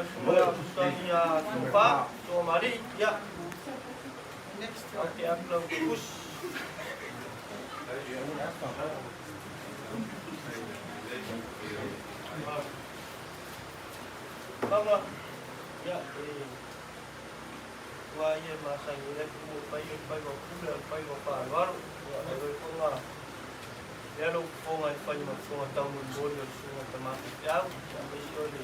semua Ustaznya Tufa, Tua Mari, ya. Oke, aku lalu bagus. Bangga, ya. Wahai masa ini, aku pakai kuda, pakai pagar, ya, ada punga. Ya, lu punga pakai punga tahun boleh, punga termasuk jauh, sampai sini.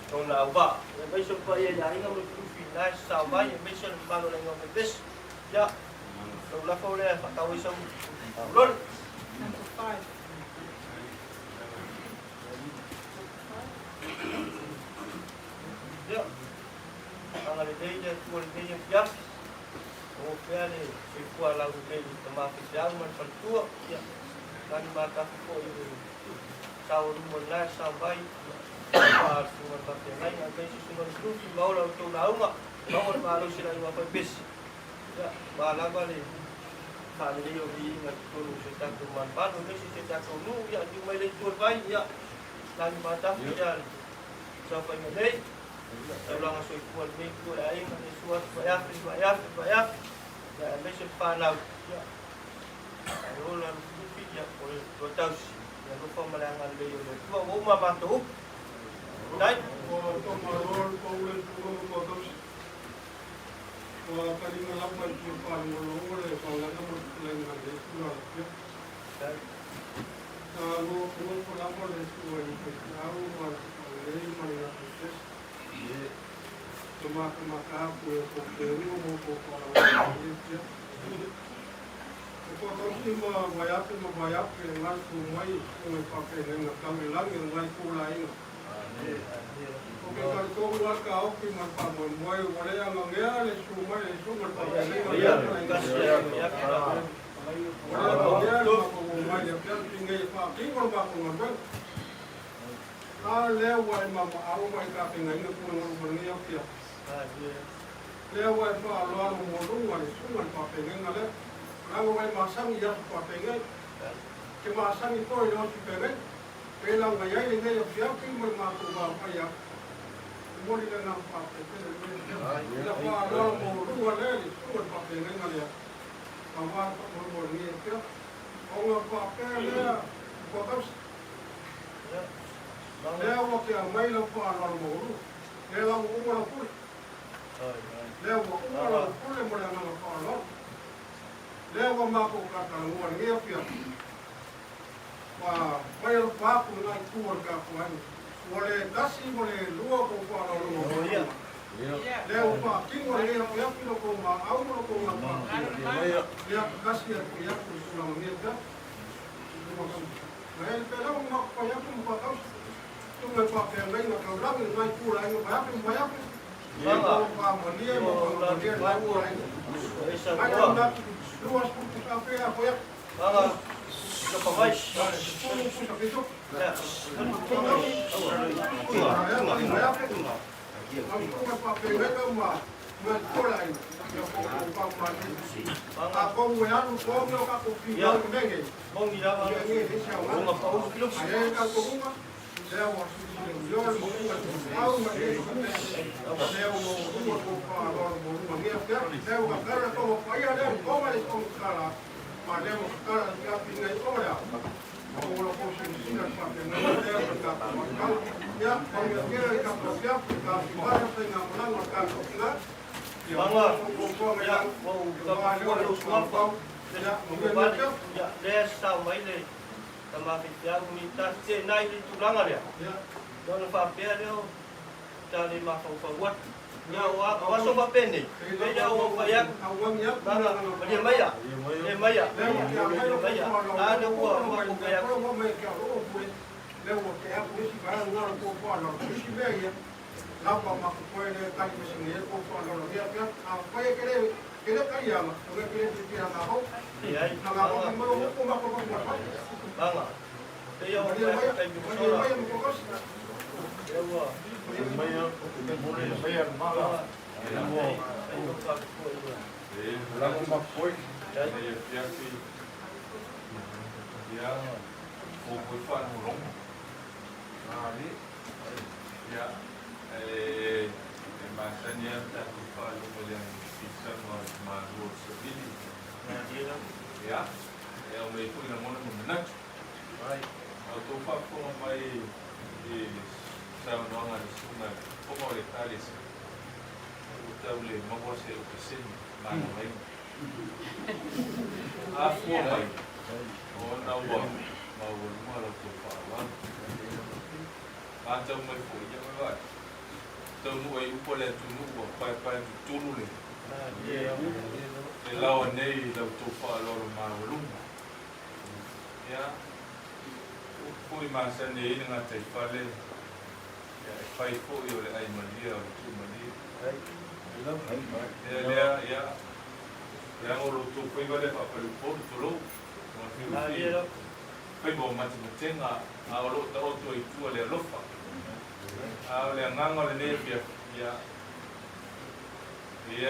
Kau nak apa? Yang besok pagi yang ini kamu final sampai yang besok baru lagi kamu bes. Ya, kau lakukan oleh tahu isam ulur. Ya, kalau dia kuat dia biar. Oh, biar ni sekuat lagu dia termasuk jauh macam tu. Ya, dan mata kau ini tahun mulai sampai sungai pakai lain ada sungai itu mau lalu tu tahu nggak mau malu sila yang apa bis ya malah balik kali dia yogi nggak turun sejak tuan baru ni sejak dulu ya cuma dia jual bayi ya lagi mata dia sampai mulai ulang asal kuat ni kuat air ni suat banyak ya besok palau ya lalu lalu ya boleh tahu ya lupa melangan dia tu rumah bantu. Dai, tomarol paulen todos kali malam macam palmolore kalau kamu lain ada sudah ya kalau kamu pelapor itu tahu dari mana proses cuma aku yang mau orang ya kalau cuma bayar dengan semua itu pakai dengan kami lagi dengan lain. Oke, kalau kau buat kau kiman paman, boy, boleh yang mengira lesu berpakai ya, Pelang gaya ini yang siapa yang bermaku bapa ya, kemudian dengan nampak itu, lepas orang mau dua lagi, semua pakai dengan dia, awak mau ni itu, orang pakai dia, kotor, dia waktu yang main lepas orang mau, dia lalu orang pun, dia orang pun yang berada lepas orang, dia orang maku kata orang ni apa? Wah, bayar paku naik keluar kapuan, boleh kasih boleh dua kapuan orang. iya. Dia upah, king boleh yang kilo koma, awal koma apa? Dia kasih yang pulang ni dah. Nah, kalau nak payah pun patah, tu lepas yang lain nak orang naik keluar yang banyak. Kalau paman dia mau dia naik keluar. Macam nak luas pun apa ya? Apa baik? Mademo sekarang dia tinggal orang. Kalau posisi nak pakai nama dia kalau dia kapal siap kita ibarat dengan melanggar kita. Bangga, ya, mau kapal usman ya, dia sama ini sama kita unitas naik di tulangan ya. Kalau papel dia cari masuk forward. Ya, awak sobat pendek. Dia awak bayar. Bangga, dia bayar. Dia bayar. Ada uang aku bayar. Lewat ke aku sih barang orang kuat orang sih bayar. Lapa mak kau ini kali mesin dia kuat orang dia apa ya kira kaya mak. Orang kira dia nak Iya, nak apa mau mak kuat. Bangga. Dia awak bayar kayak gitu. Ya Allah. Bayar, boleh bayar malah. Lagu makoi. Ya si, ya, fokus pan ulung. Nah ini, ya, le sunga o le kale se o tau le mawa se o keseni mana mai a fua mai o na ua ma o luma la to whawa a tau mai fo ia mai wai tau nu ai upo le tunu ua pai tu tunu le le lawa nei lau to wha loro ma o luma ia pui masa nei ngā tai whale whai pui o le ai malia o le tu malia ia ngoro tu pui wale whapalu pōru tolo whai mo mati matenga a o lo ta oto i tua le alofa a o le anganga le nei pia ia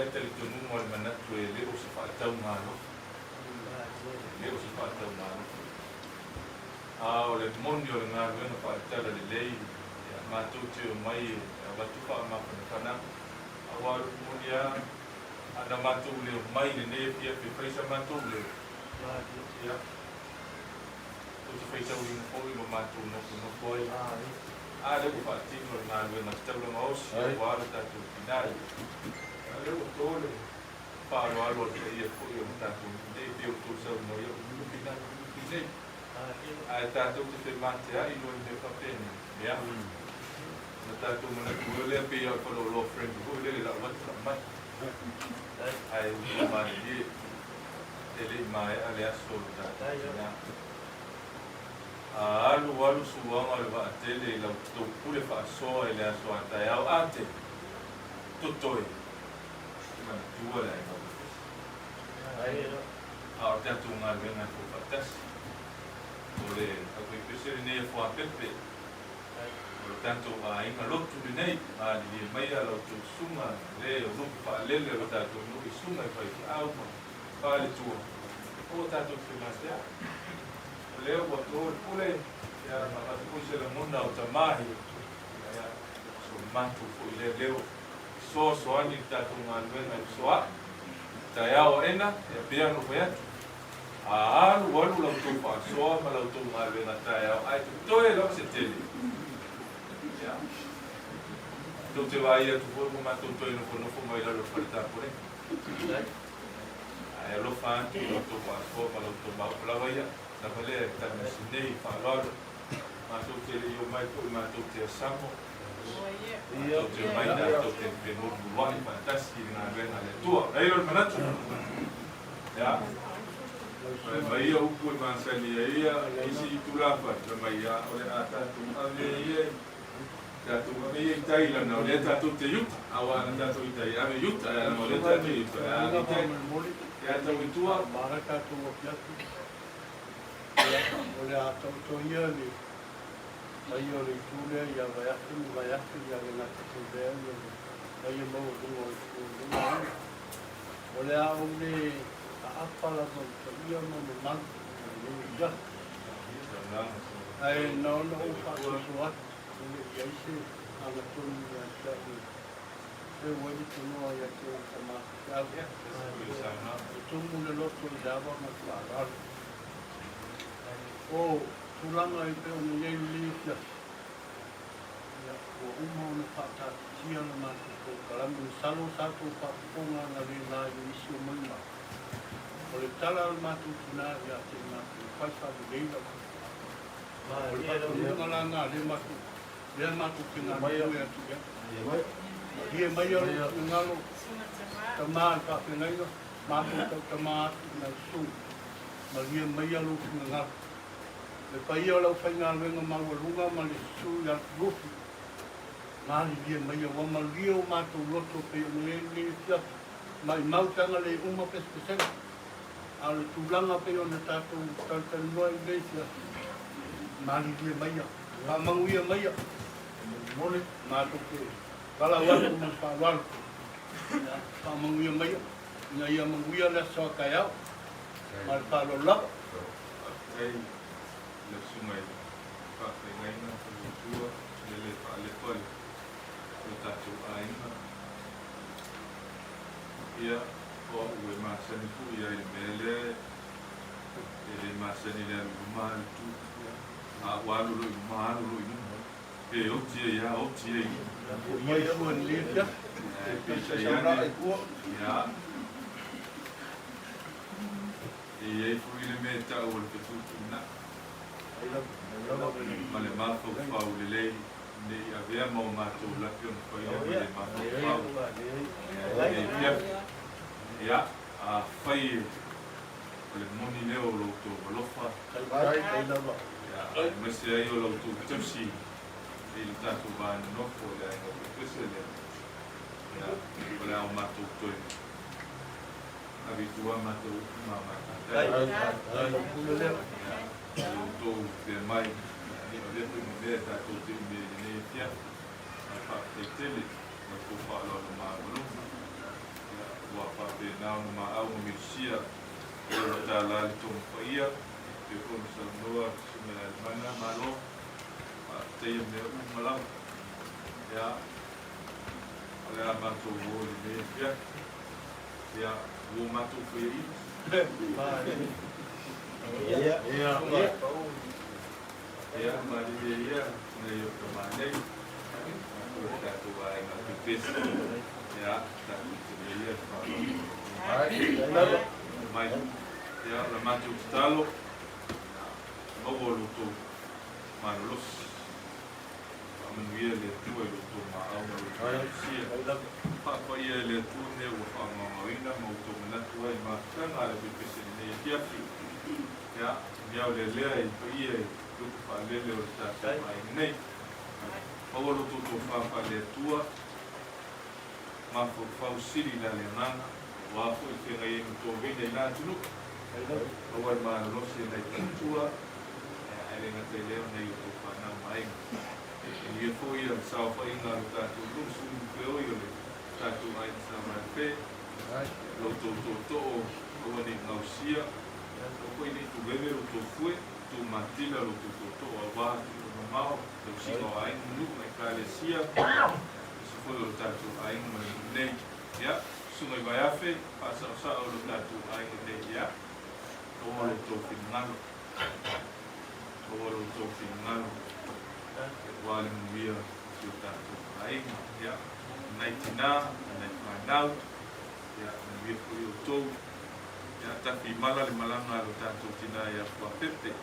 le tali tonu mo le manatu e leo se whaatau ngā alofa leo se whaatau ngā alofa o le moni o le ngā ruenga whaatara le lei mātou te o mai e watuwha a mawhanakana a waru moni a ana mātou leo mai le ne pia pe whaisa mātou leo ia o te whaisa uri na pōi ma mātou no pōi a leo whaatino le ngā ruenga te tauranga osi a waru tātou pinai a leo o tōle whaaro alo te ia pōi o tātou ne pia o tō sau no ia o pinai ai tātou te whemate ai no i me whapene ia na tātou mana kua lea pe au whalo lo friend kua lea la watu la mai ai ua mani die e le mai a le aso o tātou ia a alu suanga le wa atele i lau tau kule whaasoa i le aso a tai au ate tutoi mana tua le ai a o tātou ngā renga ko whatasi ole aku ipesere nei fo apepe o tanto a inga lotu nei a di mai ala tu sunga le o no pa lele o tanto no sunga fa ki au pa le tu o tanto que mais ya le o to pule ya ma pa tu se le mona o tamahi ya so mantu fo le leo so ani tanto nga ngena so a ta ya o ena e piano fo ya alu walu lau tau whaasoa ma lau tau ngā renga tai au ai tu toe lau se tele tau te wai atu fōru ma tau toi nofo mai lau whare tāpore ai alo whaantu lau tau whaasoa ma lau tau mau lawa ia na wale tana sinei whaalaru ma tau te leo mai pui ma tau te asamo tau te mai na tau te penonu wai fantasi ngā renga le tua ei alo manatu mai ia upu e mansani ia isi i tulafa le mai ia o le a tātou ame ia tātou ame ia i tailana o le tātou te yuta awa ana tātou i tai ame yuta o le tātou i yuta a tai ia tau i tua Mara tātou o piatu o le a tau ia ni mai o le tūlea ia vai atu ia le ngā tātou bea mai ia mau rungo i tūlea o le a o le apala no ia no man no ya ai no fa so what ia se ana tun ya ta e wani tuno ya ke sama ya tu mu le lo tu ya ba ma pa o tulanga i pe no ye li ya ya o uma no fa ta tia no ma ko kalamu salo sa tu pa ponga na ri na i si mo ma o le tala al matu tuna ya te matu whaifa de leila o le patu nungalanga le matu ki ngā nui atu ya hie mai alo ki ngalo ta maa ka whengaina matu tau ta maa atu na su ma hie mai alo ki ngalo le pai alo whainga luenga maua lunga ma le su ya rufi ngāli hie mai alo ma lia o matu loto pe o le fiatu mai mautanga le uma pespesenga ale tulanga pe ona tātou tātou noa i leisia mali lia maia ka manguia maia mole mātou ke kala watu ma whawalu ka manguia maia nga ia manguia le soa kai au ma le whalo lapa ai le sumai whawhengaina tua le whaale koi o tātou aina ia o ue masani fu ia i mele e le masani le alumani tu a walu lo i malu lo i numo Pe o tia ya o tia. Mai suan dia. Pe Saya tia nak ya. ikut. Ya. E fui le me ta o le tu na. Male ma fo fa o le lei ne avea mo ma tu la que no foi le ma fa. Ya a fai le moni leo lo tu lofa. Ya me se ai o lo tu tepsi. Il tanto va no fo le ai no pese le. Ya ole o ma tu tu. Abitua ma tu mama. Untuk mai ni oleh tu dia tak tu dia ni dia apa teknik untuk kalau ma belum ya apa benau ma au misia dalam tu ia dia pun semua mana malo tem dia malam ya oleh apa tu ni dia ya rumah tu free Ya. Ya, mari dia menuju ke mana? Kita tu baik nak pipis. Ya, tak dia mai ya lama tu stalo. Mau lutu manus. Menuju le tu lutu mau lutu. Apa ia le tu ne o mau ina mau tu na tu ai ma kan ada pipis ni dia ya dia le le ai ia tu fa le le o ta mai nei o lo tu fa le tua ma fo fa usili la le nana wa fo ke ngai to vine la tu o wa ma lo si nei tua ai le ngate le nei tu fa na mai e fo ia sa fa inga ta tu lu su pe o yo le ta tu ai sa ma pe lo to o ni ngausia o ini tu bebe o tu fue tu matila o tu to va no mau tu si no ai nu me carecia se foi o tatu ai nei ya su mai vai afe passa o sa o tatu ai nei ya o lo to final wale mwia si o tatu ai ya naitina nau ya mwia foi o tou ya tapi mala le malanga lo tanto tina ya kwa pepe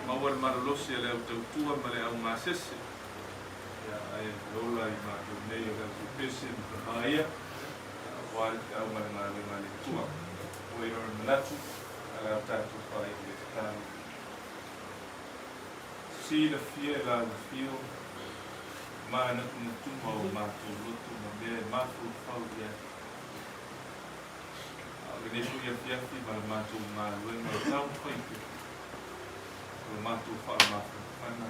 ma wal marolosi le o tua male au masese ya ai lola I ma to nei o tu pese no aia wal au malanga le male tua o iro natu ala tanto pai le tan si le fie la fio ma na tu ma o ma tu lutu ma be ma fu fau ya ini tu yang fiafi malmatu malwen maltau feite malmatu fa mana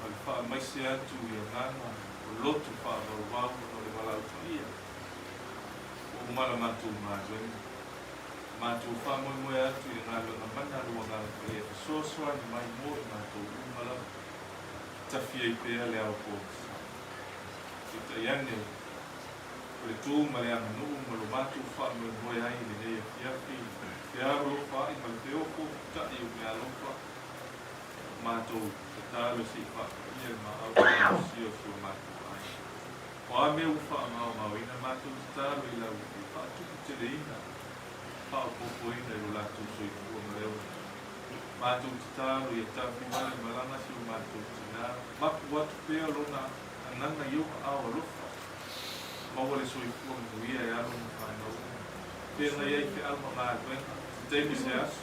alfa maisia tu ya nana lotu fa wau no le wala ia o malmatu malwen matu fa mo atu ya ngalo na mana ru ngalo ia so ni mai mo matu malam tafia pe ale au ko kita yanne le tu male anu malo matu fa mo moi ai le ia ia ro fa I mal teo ko ta I me alo fa matu ta lo si fa ia ma au si o fu matu ai o me u fa ma ina matu ta lo ila u fa tu te le ina fa po po ina lo la tu so I fu mo le matu ta lo ia ta fu male malanga si matu na ma what pe lo na nanga yo au lo ma wale so I fu mo ia ya lo fa no pena ia ke alma ma ben tem se as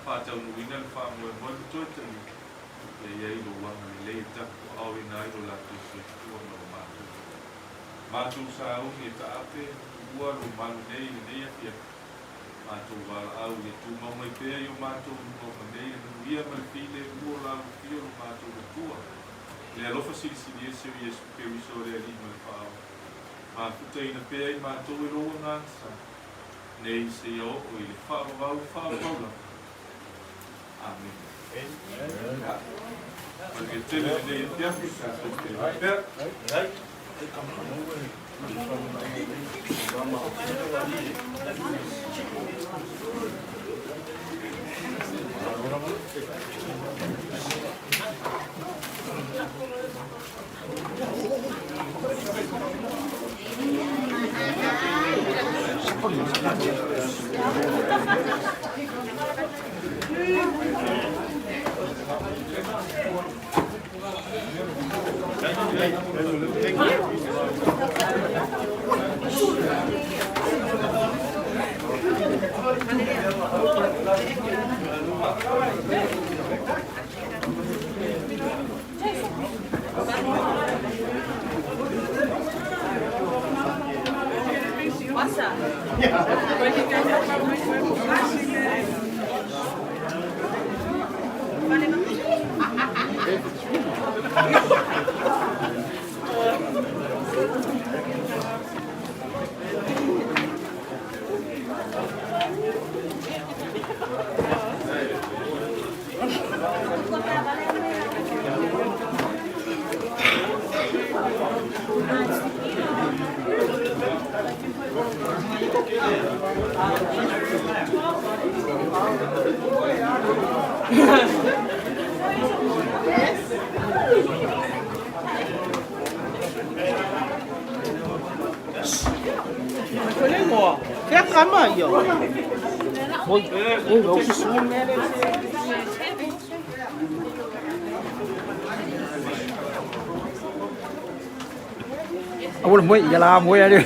fa ta no ina fa mo mo to te ia I lo wa le ta au ina I lo la tu so I fu mo ma tu sa u ni ta ape ua lo ma nei nei ia ma tu va au ia tu ma mai pe yo ma tu mo nei ia ma file ua la io ma tu tua le lo fa si se ia pe wi so le li ma fa ma puta ina pe ma tu lo na sa nei se yo o I fa va la amen porque te le ia ia Prelego, che accama io? Poi, lo si ủa là muối, giờ là muối ra đi.